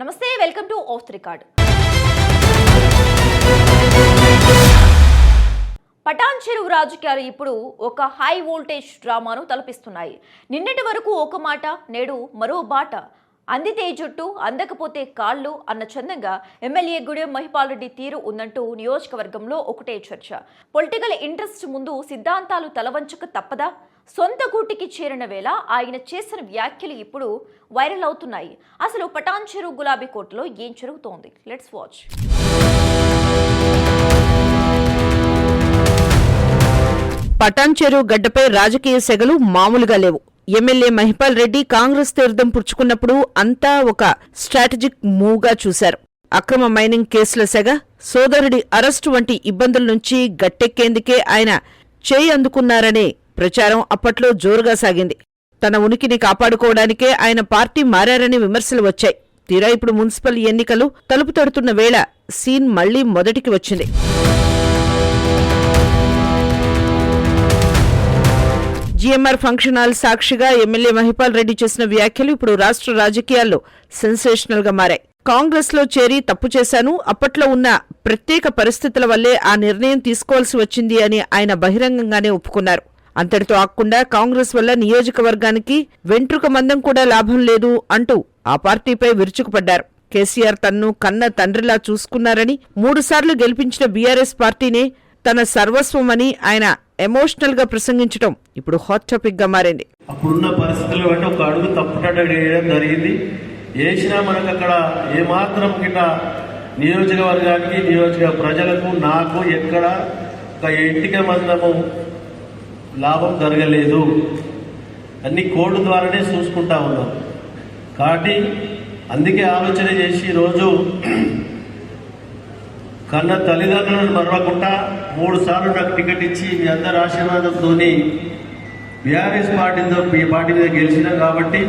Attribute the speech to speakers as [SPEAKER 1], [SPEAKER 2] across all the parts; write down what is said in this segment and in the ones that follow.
[SPEAKER 1] నమస్తే, welcome to off the record. Patancheru రాజకీయాలు ఇప్పుడు ఒక హై వోల్టేజ్ డ్రామాను తలపిస్తున్నాయి. నిన్నటి వరకు ఒక మాట, నేడు మరో బాట. అందితే జుట్టు, అందకపోతే కాళ్ళు అన్న చందంగా ఎమ్మెల్యే గుడెం మహిపాల్ రెడ్డి తీరు ఉందంటూ నియోజకవర్గంలో ఒకటే చర్చ. పొలిటికల్ ఇంట్రెస్ట్ ముందు సిద్ధాంతాలు తలవంచక తప్పదా? సొంత గూటికి చేరిన వేళ ఆయన చేసిన వ్యాఖ్యలు ఇప్పుడు వైరల్ అవుతున్నాయి. అసలు పటాన్ చెరువు గులాబీ కోటలో ఏం జరుగుతోంది? Let's watch.
[SPEAKER 2] పటాన్ చెరువు గడ్డపై రాజకీయ సెగలు మామూలుగా లేవు. ఎమ్మెల్యే మహిపాల్ రెడ్డి కాంగ్రెస్ తీర్థం పుచ్చుకున్నప్పుడు అంతా ఒక స్ట్రాటజిక్ మూవ్గా చూశారు. అక్రమ మైనింగ్ కేసుల సెగ, సోదరుడి అరెస్టు వంటి ఇబ్బందుల నుంచి గట్టెక్కేందుకే ఆయన చేయి అందుకున్నారనే ప్రచారం అప్పట్లో జోరుగా సాగింది. తన ఉనికిని కాపాడుకోవడానికే ఆయన పార్టీ మారారని విమర్శలు వచ్చాయి. తీరా ఇప్పుడు మున్సిపల్ ఎన్నికలు తలుపు తడుతున్న వేళ సీన్ మళ్లీ మొదటికి వచ్చింది. జీఎంఆర్ ఫంక్షన్ హాల్ సాక్షిగా ఎమ్మెల్యే మహిపాల్ రెడ్డి చేసిన వ్యాఖ్యలు ఇప్పుడు రాష్ట్ర రాజకీయాల్లో సెన్సేషనల్ గా మారాయి. కాంగ్రెస్ లో చేరి తప్పు చేశాను, అప్పట్లో ఉన్న ప్రత్యేక పరిస్థితుల వల్లే ఆ నిర్ణయం తీసుకోవాల్సి వచ్చింది అని ఆయన బహిరంగంగానే ఒప్పుకున్నారు. అంతటితో ఆగకుండా కాంగ్రెస్ వల్ల నియోజకవర్గానికి వెంట్రుక మందం కూడా లాభం లేదు అంటూ ఆ పార్టీపై విరుచుకుపడ్డారు. కేసీఆర్ తన్ను కన్న తండ్రిలా చూసుకున్నారని, 3 సార్లు గెలిపించిన బీఆర్ఎస్ పార్టీనే తన సర్వస్వమని ఆయన ఎమోషనల్ గా ప్రసంగించడం ఇప్పుడు హాట్ టాపిక్ గా మారింది.
[SPEAKER 3] అప్పుడున్న పరిస్థితులు బట్టి ఒక అడుగు తప్పుటట్టు వేయడం జరిగింది. వేసినా మనకు అక్కడ ఏమాత్రం గిట్ట నియోజకవర్గానికి, నియోజక ప్రజలకు, నాకు ఎక్కడ ఒక ఇంటికి మందము లాభం జరగలేదు. అన్ని కోర్టు ద్వారానే చూసుకుంటా ఉన్నాం. కాబట్టి అందుకే ఆలోచన చేసి ఈరోజు కన్న తల్లిదండ్రులను మరవకుండా 3 సార్లు నాకు టికెట్ ఇచ్చి మీ అందరి ఆశీర్వాదంతో బీఆర్ఎస్ పార్టీ మీద గెలిచినాం. కాబట్టి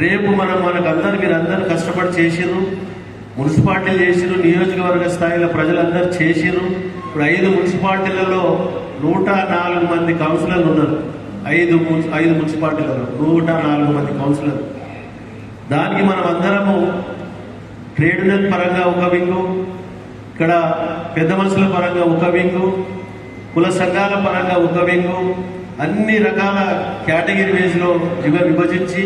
[SPEAKER 3] రేపు మనకందరూ మీరందరూ కష్టపడి చేసిర్రు, మున్సిపాలిటీలు చేసిర్రు, నియోజకవర్గ స్థాయిలో ప్రజలందరూ చేసిర్రు. ఇప్పుడు 5 మున్సిపాలిటీలలో 104 మంది కౌన్సిలర్లు ఉన్నారు. 5 మున్సిపాలిటీలలో 104 మంది కౌన్సిలర్లు. దానికి మనం అందరము ట్రేడ్ యూనియన్ పరంగా ఒక వింగు, ఇక్కడ పెద్ద మనుషుల పరంగా ఒక వింగు, కుల సంఘాల పరంగా ఒక వింగు, అన్ని రకాల కేటగిరీ వేస్లో విభజించి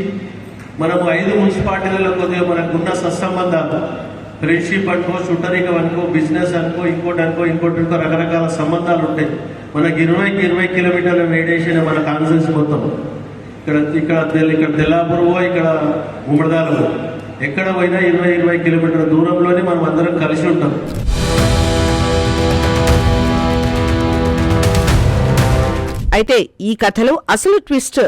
[SPEAKER 3] మనము 5 మున్సిపాలిటీలలో కొద్దిగా మనకున్న సత్సంబంధాలు, ఫ్రెండ్షిప్ అనుకో, చుట్టరికం అనుకో, బిజినెస్ అనుకో, ఇంకోటి రకరకాల సంబంధాలు ఉంటాయి. మనకి 20 కిలోమీటర్ల రేడియేషన్ మన కాన్సెన్స్ మొత్తం. ఇక్కడ తెల్లాపూర్, ఇక్కడ ఉమ్మడిదాలు, ఎక్కడ పోయినా 20 కిలోమీటర్ల దూరంలోనే మనం అందరం కలిసి ఉంటాం.
[SPEAKER 2] అయితే ఈ కథలో అసలు ట్విస్ట్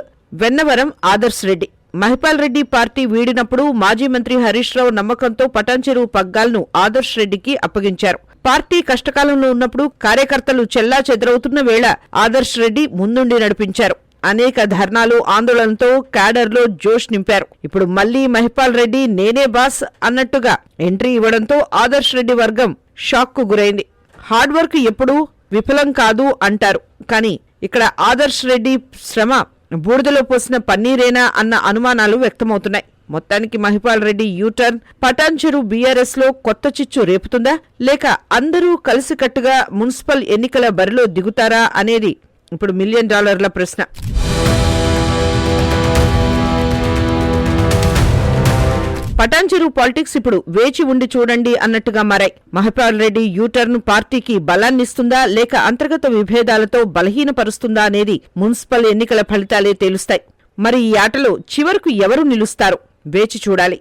[SPEAKER 2] వెన్నవరం ఆదర్శ్ రెడ్డి. మహిపాల్ రెడ్డి పార్టీ వీడినప్పుడు మాజీ మంత్రి హరీష్ రావు నమ్మకంతో పటాన్ చెరువు పగ్గాలను ఆదర్శ్ రెడ్డికి అప్పగించారు. పార్టీ కష్టకాలంలో ఉన్నప్పుడు కార్యకర్తలు చెల్లా చెదరవుతున్న వేళ ఆదర్శ్ రెడ్డి ముందుండి నడిపించారు. అనేక ధర్నాలు, ఆందోళనతో క్యాడర్లో జోష్ నింపారు. ఇప్పుడు మళ్లీ మహిపాల్ రెడ్డి నేనే బాస్ అన్నట్టుగా ఎంట్రీ ఇవ్వడంతో ఆదర్శ్ రెడ్డి వర్గం షాక్ కు గురైంది. హార్డ్ వర్క్ ఎప్పుడూ విఫలం కాదు అంటారు, కానీ ఇక్కడ ఆదర్శ్ రెడ్డి శ్రమ బూడిదలో పోసిన పన్నీరేనా అన్న అనుమానాలు వ్యక్తమవుతున్నాయి. మొత్తానికి మహిపాల్ రెడ్డి యూటర్న్ పటాన్ చెరువు బీఆర్ఎస్ లో కొత్త చిచ్చు రేపుతుందా, లేక అందరూ కలిసికట్టుగా మున్సిపల్ ఎన్నికల బరిలో దిగుతారా అనేది ఇప్పుడు $1 మిలియన్ ప్రశ్న. పటాన్ చెరువు పాలిటిక్స్ ఇప్పుడు వేచి ఉండి చూడండి అన్నట్టుగా మారాయి. మహిపాల్ రెడ్డి యూటర్న్ పార్టీకి బలాన్నిస్తుందా, లేక అంతర్గత విభేదాలతో బలహీనపరుస్తుందా అనేది మున్సిపల్ ఎన్నికల ఫలితాలే తేలుస్తాయి. మరి ఈ ఆటలో చివరకు ఎవరు నిలుస్తారు? వేచి చూడాలి.